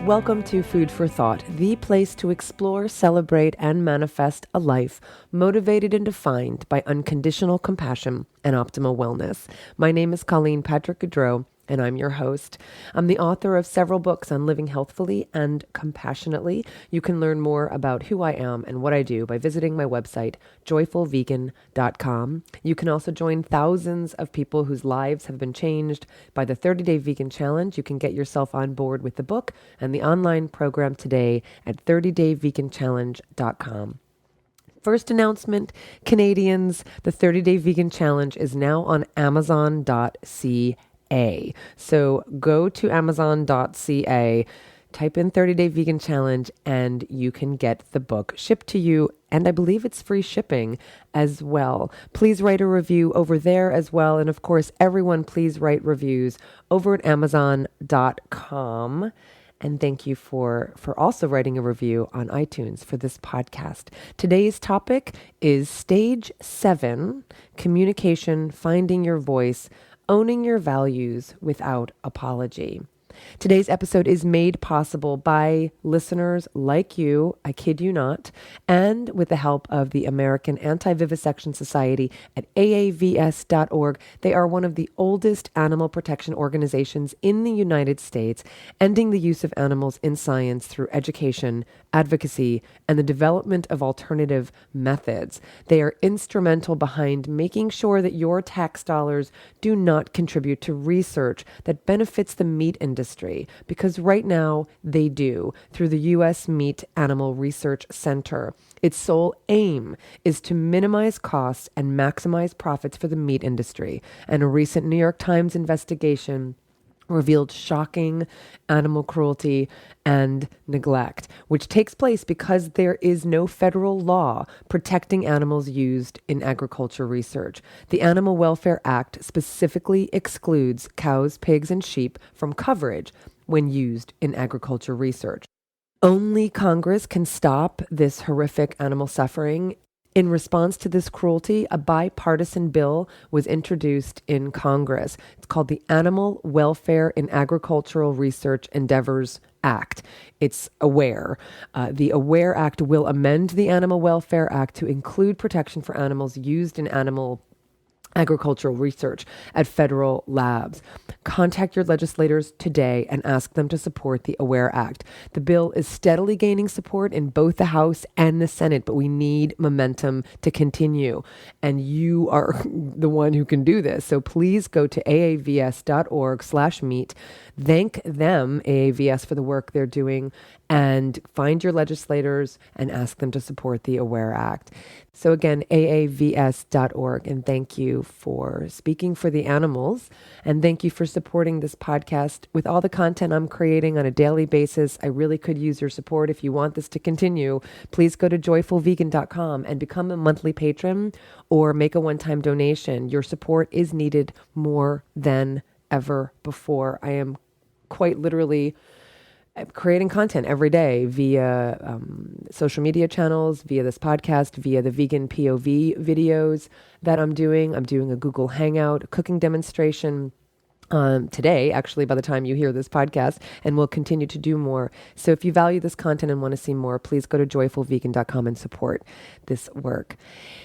Welcome to Food for Thought, the place to explore, celebrate, and manifest a life motivated and defined by unconditional compassion and optimal wellness. My name is Colleen Patrick-Goudreau, and I'm your host. I'm the author of several books on living healthfully and compassionately. You can learn more about who I am and what I do by visiting my website, joyfulvegan.com. You can also join thousands of people whose lives have been changed by the 30-Day Vegan Challenge. You can get yourself on board with the book and the online program today at 30dayveganchallenge.com. First announcement, Canadians, the 30-Day Vegan Challenge is now on Amazon.ca. So go to Amazon.ca, type in 30-Day Vegan Challenge, and you can get the book shipped to you. And I believe it's free shipping as well. Please write a review over there as well. And of course, everyone, please write reviews over at Amazon.com. And thank you for also writing a review on iTunes for this podcast. Today's topic is Stage 7, Communication, Finding Your Voice, Owning Your Values Without Apology. Today's episode is made possible by listeners like you, I kid you not, and with the help of the American Antivivisection Society at aavs.org. They are one of the oldest animal protection organizations in the United States, ending the use of animals in science through education, advocacy, and the development of alternative methods. They are instrumental behind making sure that your tax dollars do not contribute to research that benefits the meat industry, because right now they do through the U.S. Meat Animal Research Center. Its sole aim is to minimize costs and maximize profits for the meat industry. And a recent New York Times investigation revealed shocking animal cruelty and neglect, which takes place because there is no federal law protecting animals used in agriculture research. The Animal Welfare Act specifically excludes cows, pigs, and sheep from coverage when used in agriculture research. Only Congress can stop this horrific animal suffering. In response to this cruelty, a bipartisan bill was introduced in Congress. It's called the Animal Welfare in Agricultural Research Endeavors Act. It's AWARE. The AWARE Act will amend the Animal Welfare Act to include protection for animals used in animal agricultural research at federal labs. Contact your legislators today and ask them to support the AWARE Act. The bill is steadily gaining support in both the House and the Senate, but we need momentum to continue. And you are the one who can do this. So please go to aavs.org/meet. Thank them, AAVS, for the work they're doing, and find your legislators and ask them to support the AWARE Act. So again, aavs.org, and thank you for speaking for the animals, and thank you for supporting this podcast with all the content I'm creating on a daily basis. I really could use your support. If you want this to continue, please go to joyfulvegan.com and become a monthly patron or make a one-time donation. Your support is needed more than ever before. I am quite literally creating content every day via social media channels, via this podcast, via the vegan POV videos that I'm doing. I'm doing a Google Hangout cooking demonstration today, actually, by the time you hear this podcast, and we'll continue to do more. So if you value this content and want to see more, please go to joyfulvegan.com and support this work.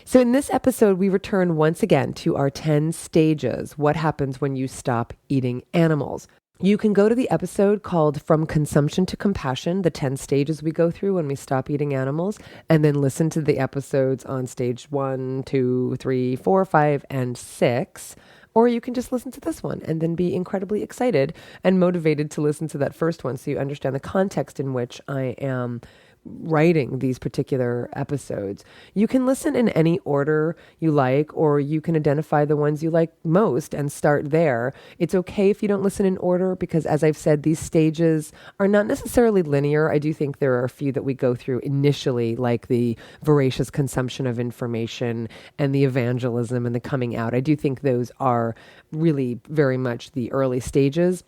So in this episode, we return once again to our 10 stages. What happens when you stop eating animals? You can go to the episode called From Consumption to Compassion, the 10 stages we go through when we stop eating animals, and then listen to the episodes on stage 1, 2, 3, 4, 5, and 6. Or you can just listen to this one and then be incredibly excited and motivated to listen to that first one so you understand the context in which I am writing these particular episodes. You can listen in any order you like, or you can identify the ones you like most and start there. It's okay if you don't listen in order because, as I've said, these stages are not necessarily linear. I do think there are a few that we go through initially, like the voracious consumption of information and the evangelism and the coming out. I do think those are really very much the early stages.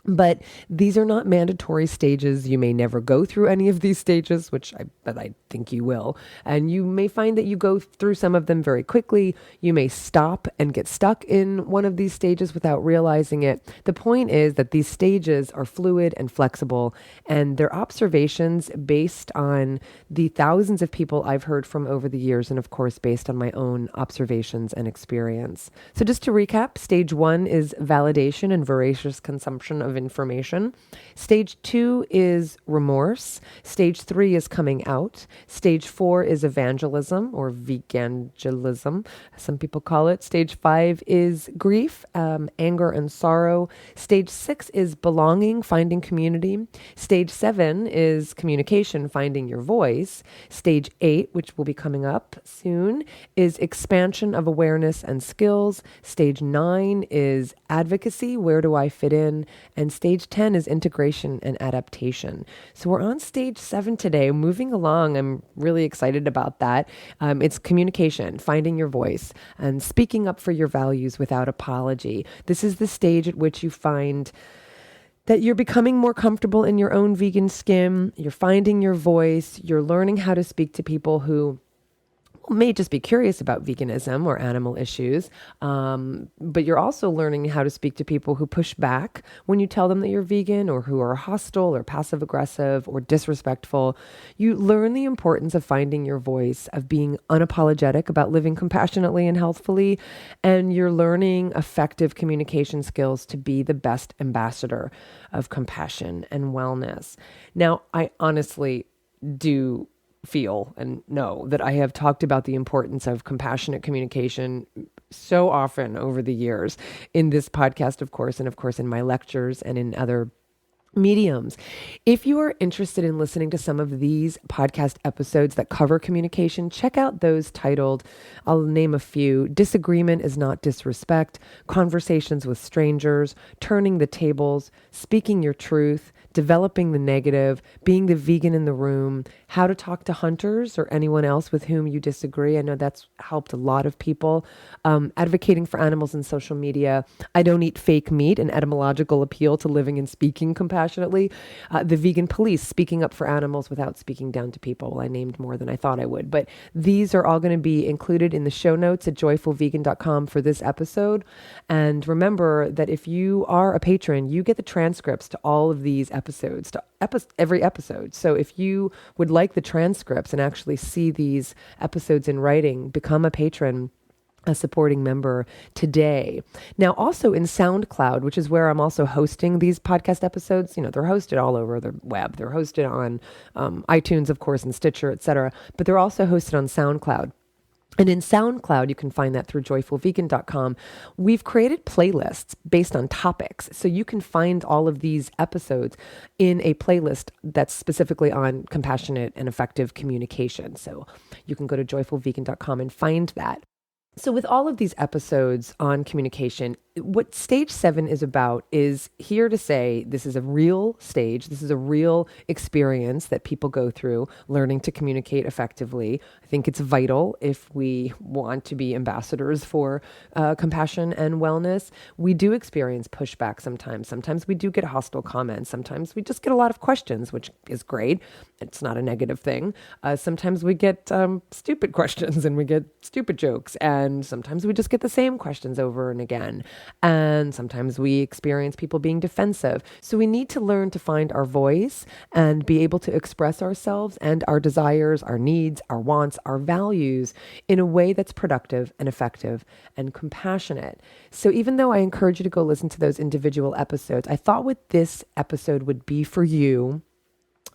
But these are not mandatory stages. You may never go through any of these stages, but I think you will. And you may find that you go through some of them very quickly. You may stop and get stuck in one of these stages without realizing it. The point is that these stages are fluid and flexible, and they're observations based on the thousands of people I've heard from over the years, and of course, based on my own observations and experience. So just to recap, stage 1 is validation and voracious consumption of information. Stage 2 is remorse. Stage 3 is coming out. Stage 4 is evangelism or vegangelism, some people call it. Stage 5 is grief, anger and sorrow. Stage 6 is belonging, finding community. Stage 7 is communication, finding your voice. Stage 8, which will be coming up soon, is expansion of awareness and skills. Stage 9 is advocacy, where do I fit in? And stage 10 is integration and adaptation. So we're on stage 7 today, moving along. I'm really excited about that. It's communication, finding your voice, and speaking up for your values without apology. This is the stage at which you find that you're becoming more comfortable in your own vegan skin. You're finding your voice. You're learning how to speak to people who may just be curious about veganism or animal issues, but you're also learning how to speak to people who push back when you tell them that you're vegan, or who are hostile or passive aggressive or disrespectful. You learn the importance of finding your voice, of being unapologetic about living compassionately and healthfully, and you're learning effective communication skills to be the best ambassador of compassion and wellness. Now, I honestly do feel and know that I have talked about the importance of compassionate communication so often over the years in this podcast, of course, and of course in my lectures and in other mediums. If you are interested in listening to some of these podcast episodes that cover communication, check out those titled, I'll name a few: Disagreement is Not Disrespect, Conversations with Strangers, Turning the Tables, Speaking Your Truth, Developing the Negative, Being the Vegan in the Room, How to Talk to Hunters or anyone else with whom you disagree. I know that's helped a lot of people. Advocating for animals in social media, I Don't Eat Fake Meat, An Etymological Appeal to Living and Speaking Compassionately. The Vegan Police, Speaking Up for Animals Without Speaking Down to People. Well, I named more than I thought I would, but these are all going to be included in the show notes at joyfulvegan.com for this episode. And remember that if you are a patron, you get the transcripts to all of these episodes, to every episode. So if you would like the transcripts and actually see these episodes in writing, become a patron, a supporting member today. Now, also in SoundCloud, which is where I'm also hosting these podcast episodes. You know, they're hosted all over the web. They're hosted on iTunes, of course, and Stitcher, etc. But they're also hosted on SoundCloud. And in SoundCloud, you can find that through joyfulvegan.com. We've created playlists based on topics. So you can find all of these episodes in a playlist that's specifically on compassionate and effective communication. So you can go to joyfulvegan.com and find that. So with all of these episodes on communication, what stage 7 is about is here to say this is a real stage. This is a real experience that people go through learning to communicate effectively. I think it's vital if we want to be ambassadors for compassion and wellness. We do experience pushback sometimes. Sometimes we do get hostile comments. Sometimes we just get a lot of questions, which is great. It's not a negative thing. Sometimes we get stupid questions and we get stupid jokes. And sometimes we just get the same questions over and again. And sometimes we experience people being defensive. So we need to learn to find our voice and be able to express ourselves and our desires, our needs, our wants, our values in a way that's productive and effective and compassionate. So even though I encourage you to go listen to those individual episodes, I thought what this episode would be for you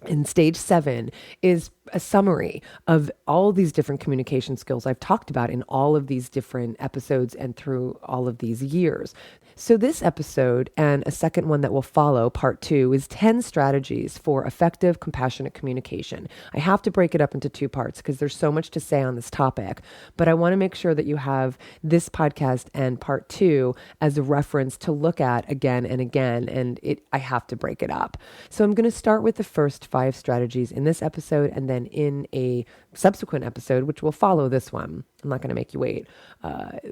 in stage 7 is a summary of all these different communication skills I've talked about in all of these different episodes and through all of these years. So this episode and a second one that will follow, part 2, is 10 strategies for effective, compassionate communication. I have to break it up into 2 parts because there's so much to say on this topic, but I want to make sure that you have this podcast and part 2 as a reference to look at again and again, and I have to break it up. So I'm going to start with the first 5 strategies in this episode, and then in a subsequent episode, which will follow this one, I'm not going to make you wait,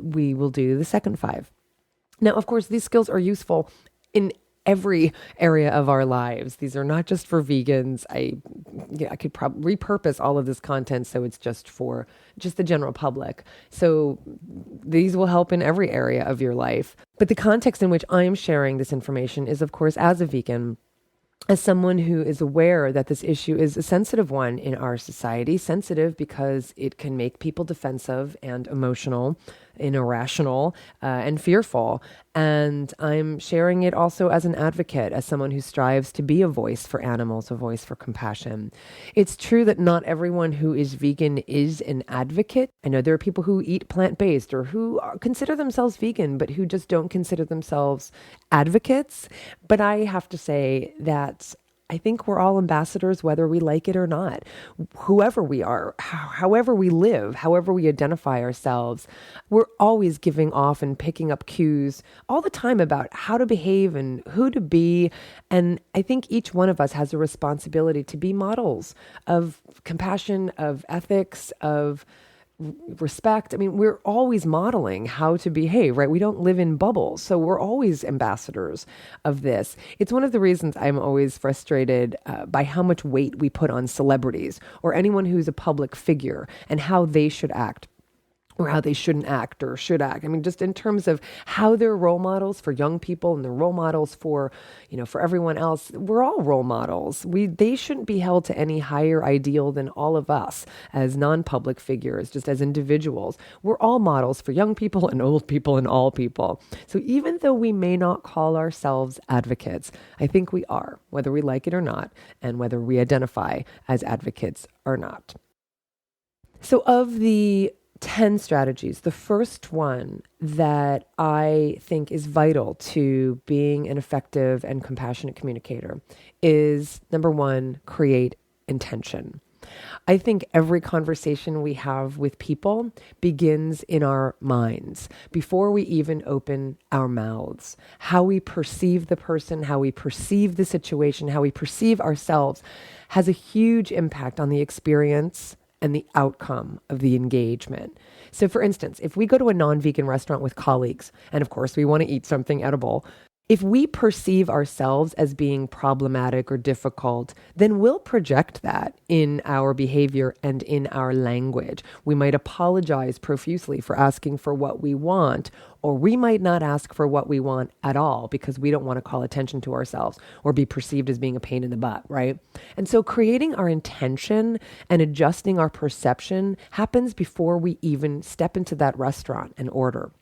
we will do the second 5. Now, of course, these skills are useful in every area of our lives. These are not just for vegans. I could probably repurpose all of this content so it's just for just the general public. So these will help in every area of your life. But the context in which I'm sharing this information is, of course, as a vegan, as someone who is aware that this issue is a sensitive one in our society, sensitive because it can make people defensive and emotional, and irrational, and fearful. And I'm sharing it also as an advocate, as someone who strives to be a voice for animals, a voice for compassion. It's true that not everyone who is vegan is an advocate. I know there are people who eat plant-based or who consider themselves vegan, but who just don't consider themselves advocates. But I have to say that I think we're all ambassadors, whether we like it or not. Whoever we are, however we live, however we identify ourselves, we're always giving off and picking up cues all the time about how to behave and who to be. And I think each one of us has a responsibility to be models of compassion, of ethics, of respect. I mean, we're always modeling how to behave, right? We don't live in bubbles. So we're always ambassadors of this. It's one of the reasons I'm always frustrated by how much weight we put on celebrities or anyone who's a public figure and how they should act, or how they shouldn't act or should act. I mean, just in terms of how they're role models for young people and they're role models for, for everyone else. We're all role models. They shouldn't be held to any higher ideal than all of us as non-public figures, just as individuals. We're all models for young people and old people and all people. So even though we may not call ourselves advocates, I think we are, whether we like it or not, and whether we identify as advocates or not. So of the 10 strategies, the first one that I think is vital to being an effective and compassionate communicator is, number one, create intention. I think every conversation we have with people begins in our minds before we even open our mouths. How we perceive the person, how we perceive the situation, how we perceive ourselves has a huge impact on the experience and the outcome of the engagement. So for instance, if we go to a non-vegan restaurant with colleagues, and of course we want to eat something edible, if we perceive ourselves as being problematic or difficult, then we'll project that in our behavior and in our language. We might apologize profusely for asking for what we want, or we might not ask for what we want at all because we don't want to call attention to ourselves or be perceived as being a pain in the butt, right? And so creating our intention and adjusting our perception happens before we even step into that restaurant and order.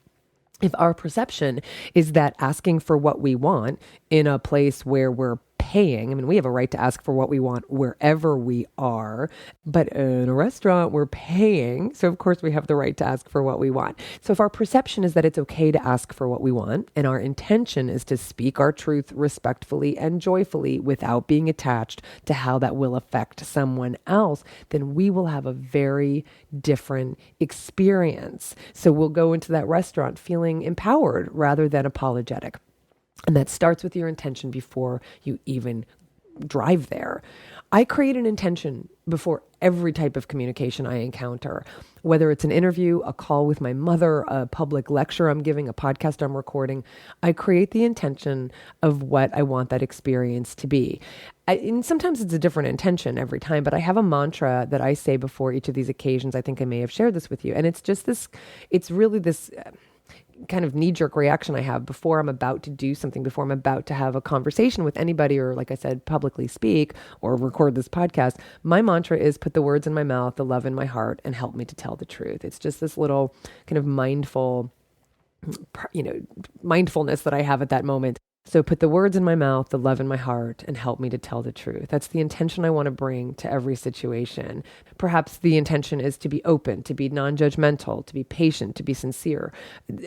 If our perception is that asking for what we want in a place where we're paying, I mean, we have a right to ask for what we want wherever we are, but in a restaurant, we're paying. So of course we have the right to ask for what we want. So if our perception is that it's okay to ask for what we want, and our intention is to speak our truth respectfully and joyfully without being attached to how that will affect someone else, then we will have a very different experience. So we'll go into that restaurant feeling empowered rather than apologetic. And that starts with your intention before you even drive there. I create an intention before every type of communication I encounter, whether it's an interview, a call with my mother, a public lecture I'm giving, a podcast I'm recording. I create the intention of what I want that experience to be. And sometimes it's a different intention every time, but I have a mantra that I say before each of these occasions. I think I may have shared this with you. And it's just this, it's really this kind of knee-jerk reaction I have before I'm about to do something, before I'm about to have a conversation with anybody, or like I said, publicly speak or record this podcast. My mantra is put the words in my mouth, the love in my heart, and help me to tell the truth. It's just this little kind of mindfulness that I have at that moment. So put the words in my mouth, the love in my heart, and help me to tell the truth. That's the intention I want to bring to every situation. Perhaps the intention is to be open, to be non-judgmental, to be patient, to be sincere.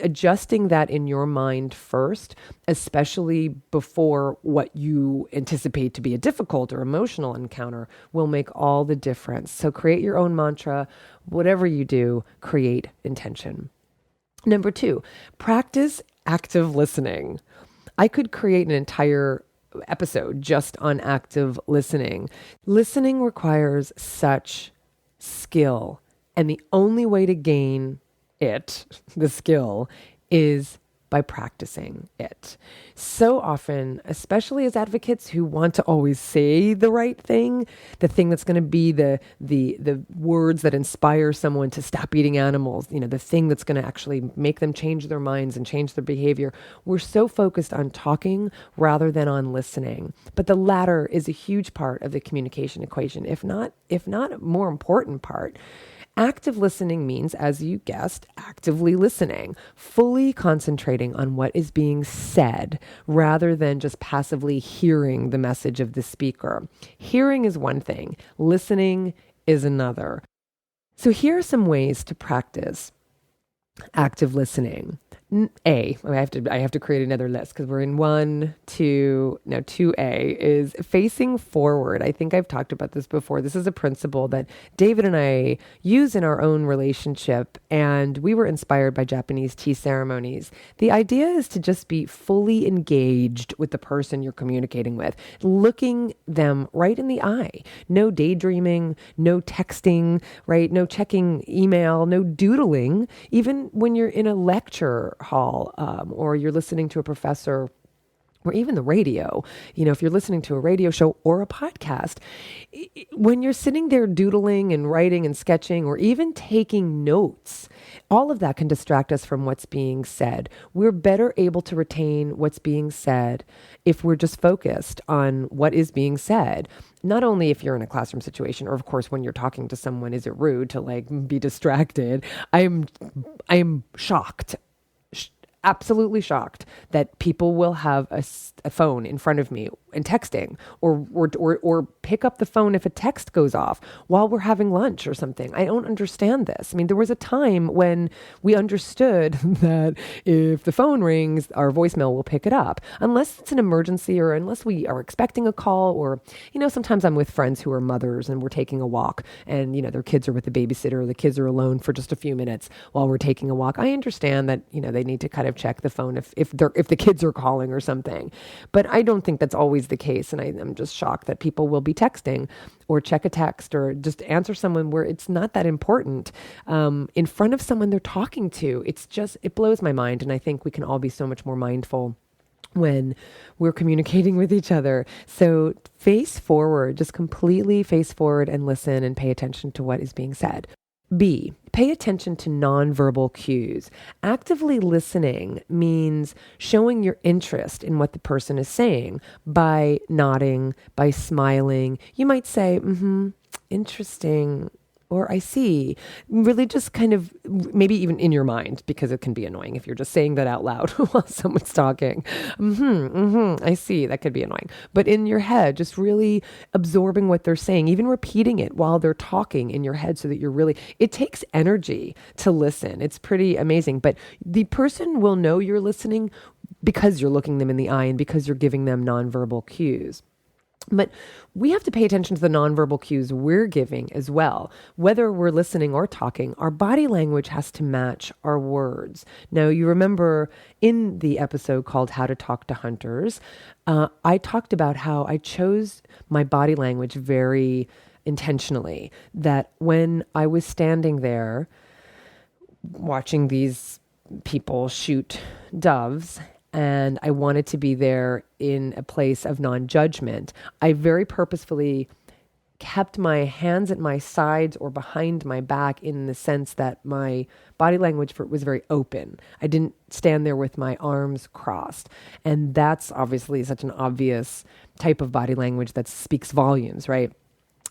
Adjusting that in your mind first, especially before what you anticipate to be a difficult or emotional encounter, will make all the difference. So create your own mantra. Whatever you do, create intention. Number 2, practice active listening. I could create an entire episode just on active listening. Listening requires such skill, and the only way to gain it, the skill, is by practicing it. So often, especially as advocates who want to always say the right thing, the thing that's going to be the words that inspire someone to stop eating animals, the thing that's going to actually make them change their minds and change their behavior. We're so focused on talking rather than on listening. But the latter is a huge part of the communication equation, if not a more important part. Active listening means, as you guessed, actively listening, fully concentrating on what is being said rather than just passively hearing the message of the speaker. Hearing is one thing, listening is another. So here are some ways to practice active listening. I have to create another list because we're in 1, 2. Now 2A is facing forward. I think I've talked about this before. This is a principle that David and I use in our own relationship, and we were inspired by Japanese tea ceremonies. The idea is to just be fully engaged with the person you're communicating with, looking them right in the eye. No daydreaming, no texting, right? No checking email, no doodling. Even when you're in a lecture hall, or you're listening to a professor, or even the radio, if you're listening to a radio show or a podcast, when you're sitting there doodling and writing and sketching or even taking notes, all of that can distract us from what's being said. We're better able to retain what's being said if we're just focused on what is being said. Not only if you're in a classroom situation, or of course, when you're talking to someone, is it rude to be distracted? I'm shocked. Absolutely shocked that people will have a phone in front of me and texting or pick up the phone if a text goes off while we're having lunch or something. I don't understand this. I mean, there was a time when we understood that if the phone rings, our voicemail will pick it up, unless it's an emergency or unless we are expecting a call, or, sometimes I'm with friends who are mothers and we're taking a walk and, their kids are with the babysitter, or the kids are alone for just a few minutes while we're taking a walk. I understand that, they need to kind of check the phone if the kids are calling or something. But I don't think that's always the case. And I'm just shocked that people will be texting or check a text or just answer someone where it's not that important in front of someone they're talking to. It blows my mind. And I think we can all be so much more mindful when we're communicating with each other. So face forward, just completely face forward and listen and pay attention to what is being said. B, pay attention to nonverbal cues. Actively listening means showing your interest in what the person is saying by nodding, by smiling. You might say, interesting, or I see. Really just kind of, maybe even in your mind, because it can be annoying if you're just saying that out loud while someone's talking. I see. That could be annoying. But in your head, just really absorbing what they're saying, even repeating it while they're talking in your head so that it takes energy to listen. It's pretty amazing. But the person will know you're listening because you're looking them in the eye and because you're giving them nonverbal cues. But we have to pay attention to the nonverbal cues we're giving as well. Whether we're listening or talking, our body language has to match our words. Now, you remember in the episode called How to Talk to Hunters, I talked about how I chose my body language very intentionally, that when I was standing there watching these people shoot doves, and I wanted to be there in a place of non-judgment, I very purposefully kept my hands at my sides or behind my back, in the sense that my body language was very open. I didn't stand there with my arms crossed. And that's obviously such an obvious type of body language that speaks volumes, right?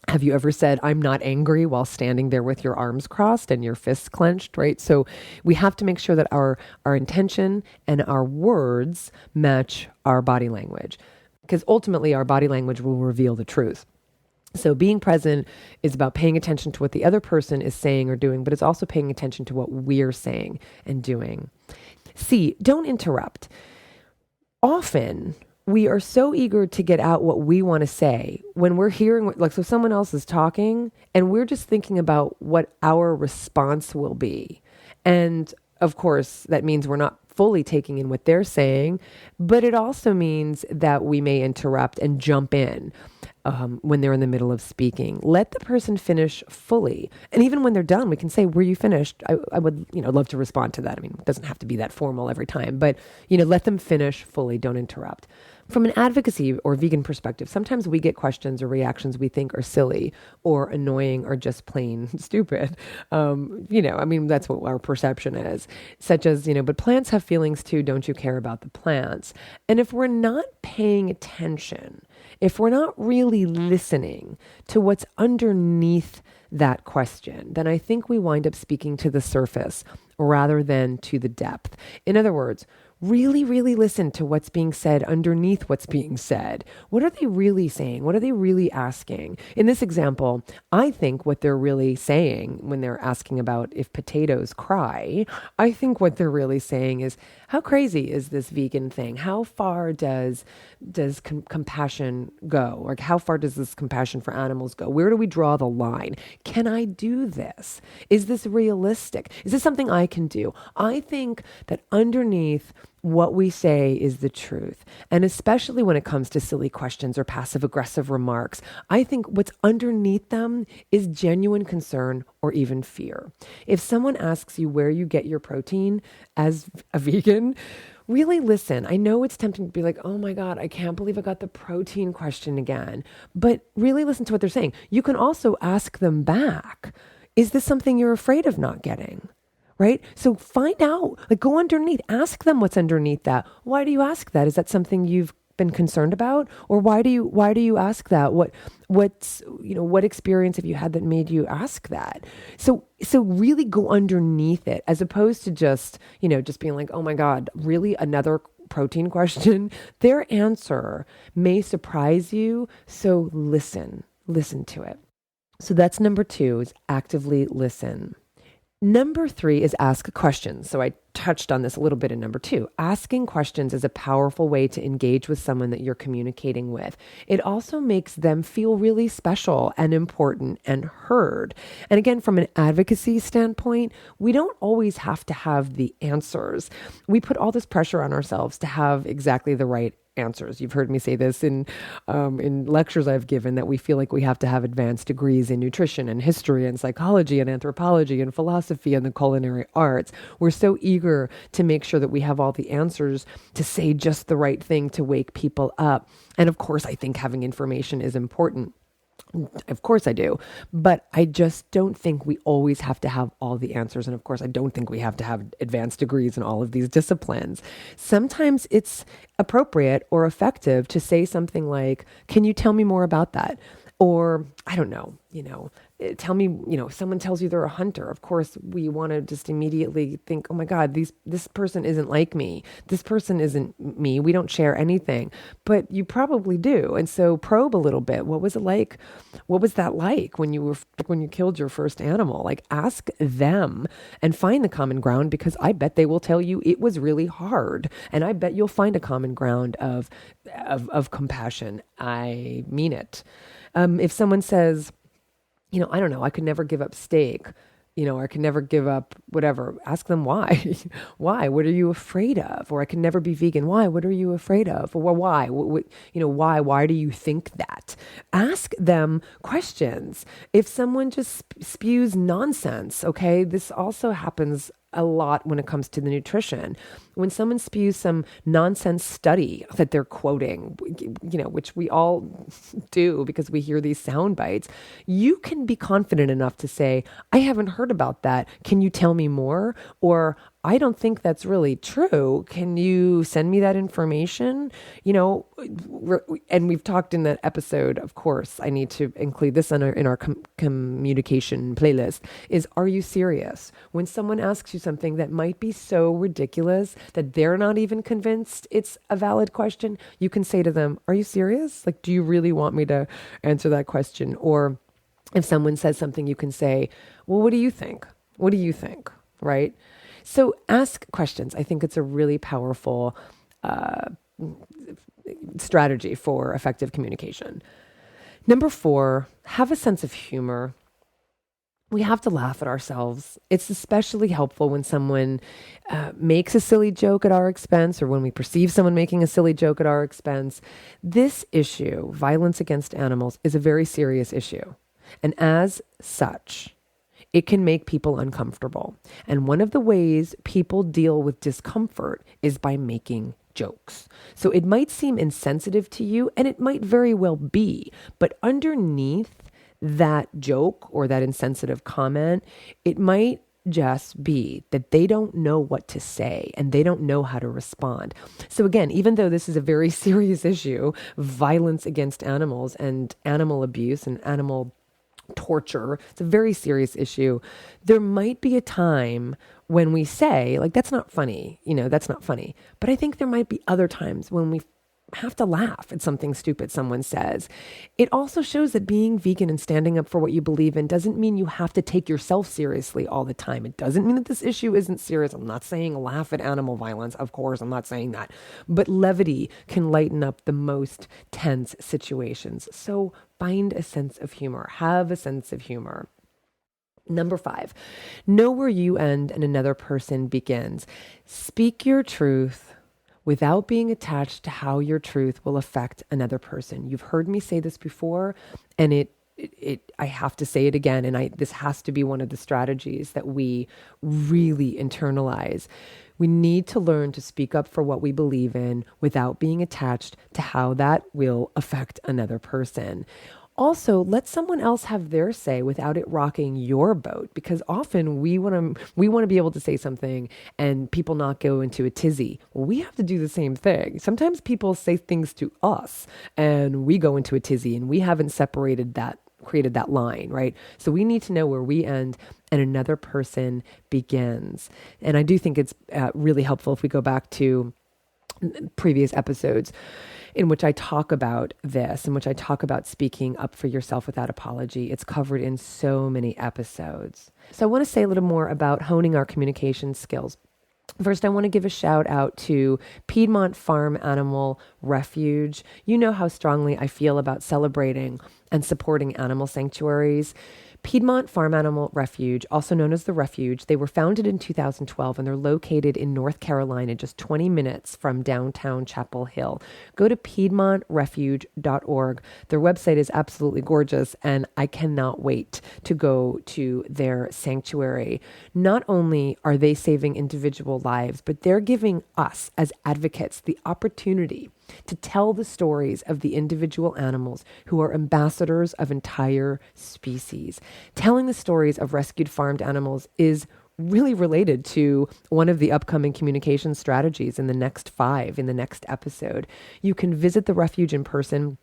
Have you ever said, I'm not angry, while standing there with your arms crossed and your fists clenched, right? So we have to make sure that our intention and our words match our body language, because ultimately our body language will reveal the truth. So being present is about paying attention to what the other person is saying or doing, but it's also paying attention to what we're saying and doing. C, don't interrupt. Often, we are so eager to get out what we want to say when we're hearing, so someone else is talking and we're just thinking about what our response will be. And of course, that means we're not fully taking in what they're saying, but it also means that we may interrupt and jump in. when they're in the middle of speaking. Let the person finish fully. And even when they're done, we can say, were you finished? I would, love to respond to that. I mean, it doesn't have to be that formal every time, but, let them finish fully. Don't interrupt. From an advocacy or vegan perspective, sometimes we get questions or reactions we think are silly or annoying or just plain stupid. That's what our perception is. Such as, but plants have feelings too. Don't you care about the plants? And if we're not paying attention, if we're not really listening to what's underneath that question, then I think we wind up speaking to the surface rather than to the depth. In other words, really, really listen to what's being said underneath what's being said. What are they really saying? What are they really asking? In this example, I think what they're really saying when they're asking about if potatoes cry, I think what they're really saying is, how crazy is this vegan thing? How far does compassion go? Or how far does this compassion for animals go? Where do we draw the line? Can I do this? Is this realistic? Is this something I can do? I think that underneath what we say is the truth. And especially when it comes to silly questions or passive aggressive remarks, I think what's underneath them is genuine concern or even fear. If someone asks you where you get your protein as a vegan, really listen. I know it's tempting to be like, oh my God, I can't believe I got the protein question again. But really listen to what they're saying. You can also ask them back, is this something you're afraid of not getting? Right? So find out, go underneath, ask them what's underneath that. Why do you ask that? Is that something you've been concerned about? Or why do you ask that? What experience have you had that made you ask that? So really go underneath it, as opposed to just being like, oh my God, really another protein question? Their answer may surprise you. So listen to it. So that's number 2, is actively listen. Number 3 is ask questions. So I touched on this a little bit in number 2. Asking questions is a powerful way to engage with someone that you're communicating with. It also makes them feel really special and important and heard. And again, from an advocacy standpoint, we don't always have to have the answers. We put all this pressure on ourselves to have exactly the right answers. You've heard me say this in lectures I've given, that we feel like we have to have advanced degrees in nutrition and history and psychology and anthropology and philosophy and the culinary arts. We're so eager to make sure that we have all the answers to say just the right thing to wake people up. And of course, I think having information is important. Of course I do. But I just don't think we always have to have all the answers. And of course, I don't think we have to have advanced degrees in all of these disciplines. Sometimes it's appropriate or effective to say something like, can you tell me more about that? Or, I don't know, tell me, someone tells you they're a hunter. Of course, we want to just immediately think, oh my God, this person isn't like me. This person isn't me. We don't share anything, but you probably do. And so probe a little bit. What was it like? What was that like when you killed your first animal? Like, ask them and find the common ground, because I bet they will tell you it was really hard. And I bet you'll find a common ground of compassion. I mean it. If someone says, I don't know, I could never give up steak, or I could never give up whatever, ask them why. Why? What are you afraid of? Or I can never be vegan. Why? What are you afraid of? Or why? Why? Why do you think that? Ask them questions. If someone just spews nonsense, okay, this also happens a lot when it comes to the nutrition. When someone spews some nonsense study that they're quoting, which we all do because we hear these sound bites, you can be confident enough to say, I haven't heard about that. Can you tell me more? Or, I don't think that's really true. Can you send me that information? And we've talked in that episode, of course, I need to include this in our communication playlist, is, are you serious? When someone asks you something that might be so ridiculous that they're not even convinced it's a valid question, you can say to them, are you serious? Like, do you really want me to answer that question? Or if someone says something, you can say, well, what do you think? What do you think? Right? So ask questions. I think it's a really powerful strategy for effective communication. Number 4, have a sense of humor. we have to laugh at ourselves. It's especially helpful when someone makes a silly joke at our expense, or when we perceive someone making a silly joke at our expense. This issue, violence against animals, is a very serious issue. And as such, it can make people uncomfortable. And one of the ways people deal with discomfort is by making jokes. So it might seem insensitive to you, and it might very well be, but underneath that joke or that insensitive comment, it might just be that they don't know what to say and they don't know how to respond. So again, even though this is a very serious issue, violence against animals and animal abuse and animal torture, it's a very serious issue. There might be a time when we say, like, that's not funny, that's not funny. But I think there might be other times when we have to laugh at something stupid someone says. It also shows that being vegan and standing up for what you believe in doesn't mean you have to take yourself seriously all the time. It doesn't mean that this issue isn't serious. I'm not saying laugh at animal violence. Of course, I'm not saying that. But levity can lighten up the most tense situations. So find a sense of humor. Have a sense of humor. Number 5, know where you end and another person begins. Speak your truth without being attached to how your truth will affect another person. You've heard me say this before, and I have to say it again, and this has to be one of the strategies that we really internalize. We need to learn to speak up for what we believe in without being attached to how that will affect another person. Also, let someone else have their say without it rocking your boat, because often we want to be able to say something and people not go into a tizzy. Well, we have to do the same thing. Sometimes people say things to us and we go into a tizzy, and we haven't created that line, right? So we need to know where we end and another person begins. And I do think it's really helpful if we go back to previous episodes in which I talk about this, in which I talk about speaking up for yourself without apology. It's covered in so many episodes. So I want to say a little more about honing our communication skills. First, I want to give a shout out to Piedmont Farm Animal Refuge. You know how strongly I feel about celebrating and supporting animal sanctuaries. Piedmont Farm Animal Refuge, also known as the Refuge, they were founded in 2012, and they're located in North Carolina, just 20 minutes from downtown Chapel Hill. Go to piedmontrefuge.org. Their website is absolutely gorgeous, and I cannot wait to go to their sanctuary. Not only are they saving individual lives, but they're giving us as advocates the opportunity to tell the stories of the individual animals who are ambassadors of entire species. Telling the stories of rescued farmed animals is really related to one of the upcoming communication strategies in the next episode. You can visit the Refuge in person,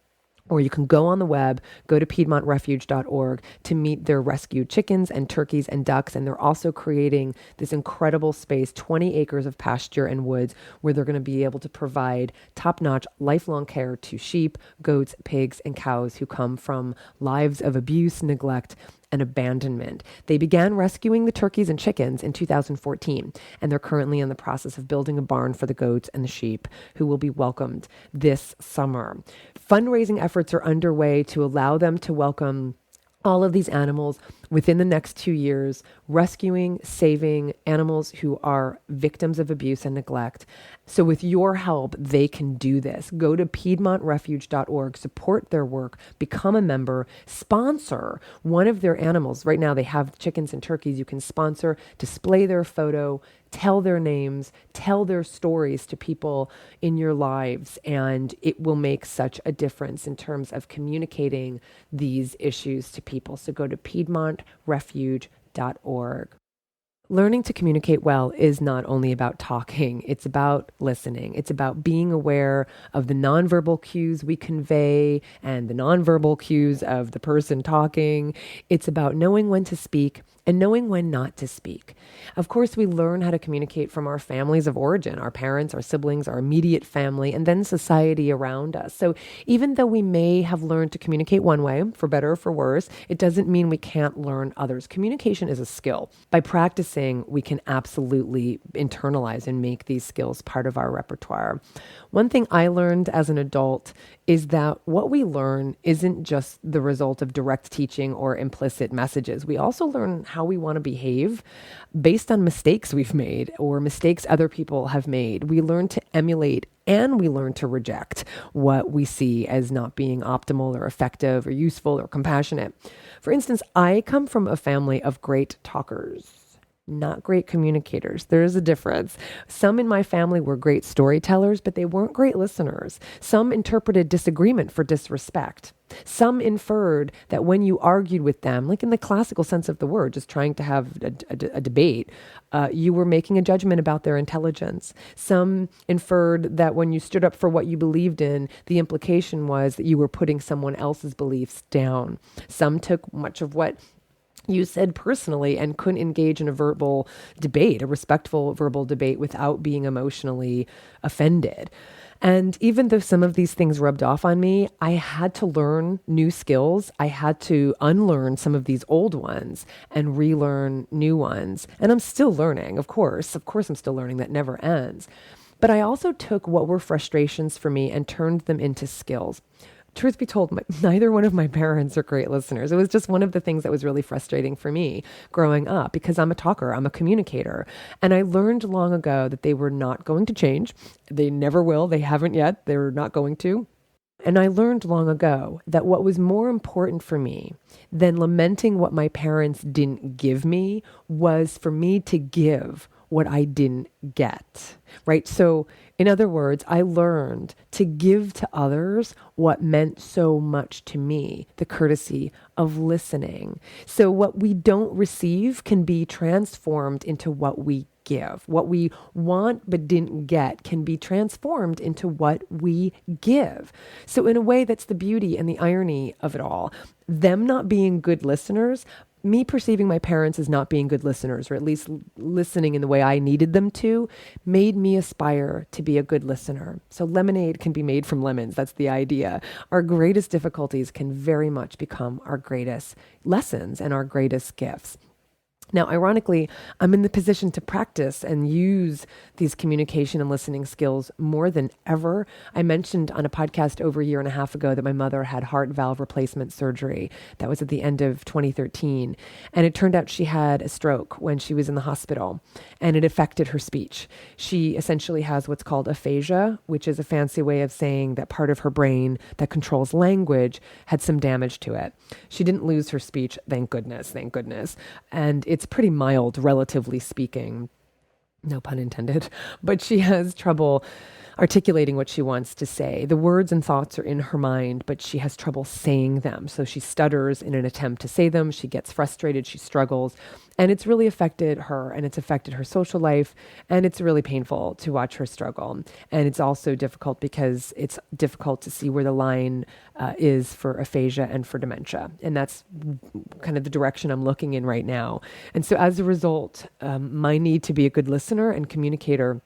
or you can go on the web, go to piedmontrefuge.org to meet their rescued chickens and turkeys and ducks. And they're also creating this incredible space, 20 acres of pasture and woods, where they're going to be able to provide top-notch lifelong care to sheep, goats, pigs, and cows who come from lives of abuse, neglect, and abandonment. They began rescuing the turkeys and chickens in 2014, and they're currently in the process of building a barn for the goats and the sheep, who will be welcomed this summer. Fundraising efforts are underway to allow them to welcome all of these animals within the next 2 years, rescuing, saving animals who are victims of abuse and neglect. So with your help, they can do this. Go to piedmontrefuge.org, support their work, become a member, sponsor one of their animals. Right now they have chickens and turkeys. You can sponsor, display their photo, tell their names, tell their stories to people in your lives, and it will make such a difference in terms of communicating these issues to people. So go to piedmontrefuge.org. Learning to communicate well is not only about talking, it's about listening. It's about being aware of the nonverbal cues we convey and the nonverbal cues of the person talking. It's about knowing when to speak and knowing when not to speak. Of course, we learn how to communicate from our families of origin, our parents, our siblings, our immediate family, and then society around us. So even though we may have learned to communicate one way, for better or for worse, it doesn't mean we can't learn others. Communication is a skill. By practicing, we can absolutely internalize and make these skills part of our repertoire. One thing I learned as an adult is that what we learn isn't just the result of direct teaching or implicit messages. We also learn how we want to behave based on mistakes we've made or mistakes other people have made. We learn to emulate and we learn to reject what we see as not being optimal or effective or useful or compassionate. For instance, I come from a family of great talkers, not great communicators. There is a difference. Some in my family were great storytellers, but they weren't great listeners. Some interpreted disagreement for disrespect. Some inferred that when you argued with them, like in the classical sense of the word, just trying to have a debate, you were making a judgment about their intelligence. Some inferred that when you stood up for what you believed in, the implication was that you were putting someone else's beliefs down. Some took much of what you said personally and couldn't engage in a verbal debate, a respectful verbal debate, without being emotionally offended. And even though some of these things rubbed off on me, I had to learn new skills. I had to unlearn some of these old ones and relearn new ones. And I'm still learning, of course. Of course, I'm still learning. That never ends. But I also took what were frustrations for me and turned them into skills. Truth be told, neither one of my parents are great listeners. It was just one of the things that was really frustrating for me growing up because I'm a talker, I'm a communicator. And I learned long ago that they were not going to change. They never will. They haven't yet. They're not going to. And I learned long ago that what was more important for me than lamenting what my parents didn't give me was for me to give what I didn't get, right? So in other words, I learned to give to others what meant so much to me, the courtesy of listening. So what we don't receive can be transformed into what we give. What we want but didn't get can be transformed into what we give. So in a way, that's the beauty and the irony of it all. Them not being good listeners, me perceiving my parents as not being good listeners, or at least listening in the way I needed them to, made me aspire to be a good listener. So lemonade can be made from lemons. That's the idea. Our greatest difficulties can very much become our greatest lessons and our greatest gifts. Now, ironically, I'm in the position to practice and use these communication and listening skills more than ever. I mentioned on a podcast over a year and a half ago that my mother had heart valve replacement surgery. That was at the end of 2013. And it turned out she had a stroke when she was in the hospital, and it affected her speech. She essentially has what's called aphasia, which is a fancy way of saying that part of her brain that controls language had some damage to it. She didn't lose her speech, thank goodness. And it's pretty mild, relatively speaking, no pun intended, but she has trouble articulating what she wants to say. The words and thoughts are in her mind, but she has trouble saying them. So she stutters in an attempt to say them. She gets frustrated. She struggles. And it's really affected her, and it's affected her social life. And it's really painful to watch her struggle. And it's also difficult because it's difficult to see where the line is for aphasia and for dementia. And that's kind of the direction I'm looking in right now. And so as a result, my need to be a good listener and communicator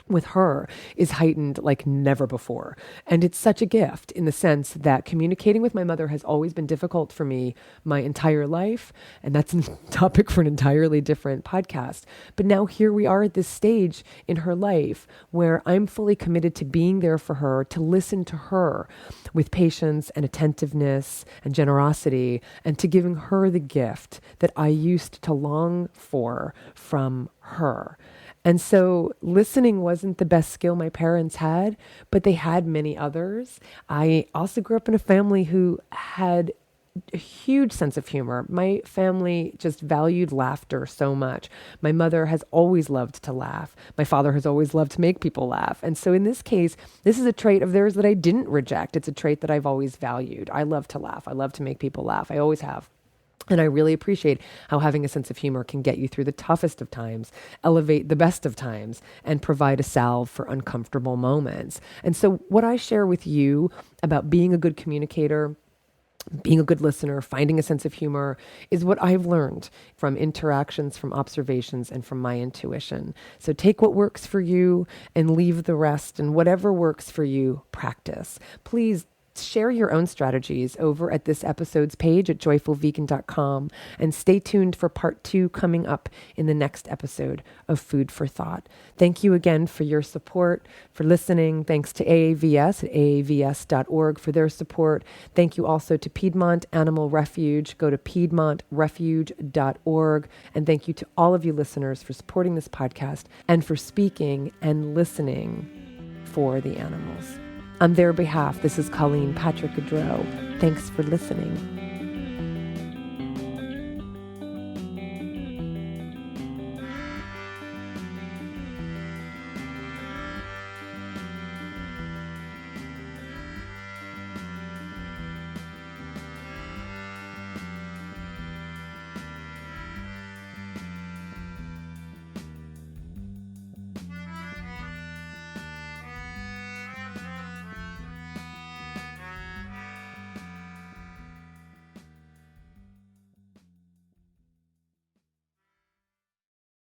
with her is heightened like never before. And it's such a gift in the sense that communicating with my mother has always been difficult for me my entire life. And that's a topic for an entirely different podcast. But now here we are at this stage in her life where I'm fully committed to being there for her, to listen to her with patience and attentiveness and generosity, and to giving her the gift that I used to long for from her. And so listening wasn't the best skill my parents had, but they had many others. I also grew up in a family who had a huge sense of humor. My family just valued laughter so much. My mother has always loved to laugh. My father has always loved to make people laugh. And so in this case, this is a trait of theirs that I didn't reject. It's a trait that I've always valued. I love to laugh. I love to make people laugh. I always have. And I really appreciate how having a sense of humor can get you through the toughest of times, elevate the best of times, and provide a salve for uncomfortable moments. And so what I share with you about being a good communicator, being a good listener, finding a sense of humor is what I've learned from interactions, from observations, and from my intuition. So take what works for you and leave the rest, and whatever works for you, practice. Please share your own strategies over at this episode's page at joyfulvegan.com, and stay tuned for part 2 coming up in the next episode of Food for Thought. Thank you again for your support, for listening. Thanks to AAVS at aavs.org for their support. Thank you also to Piedmont Animal Refuge. Go to piedmontrefuge.org. And thank you to all of you listeners for supporting this podcast and for speaking and listening for the animals. On their behalf, this is Colleen Patrick-Goudreau. Thanks for listening.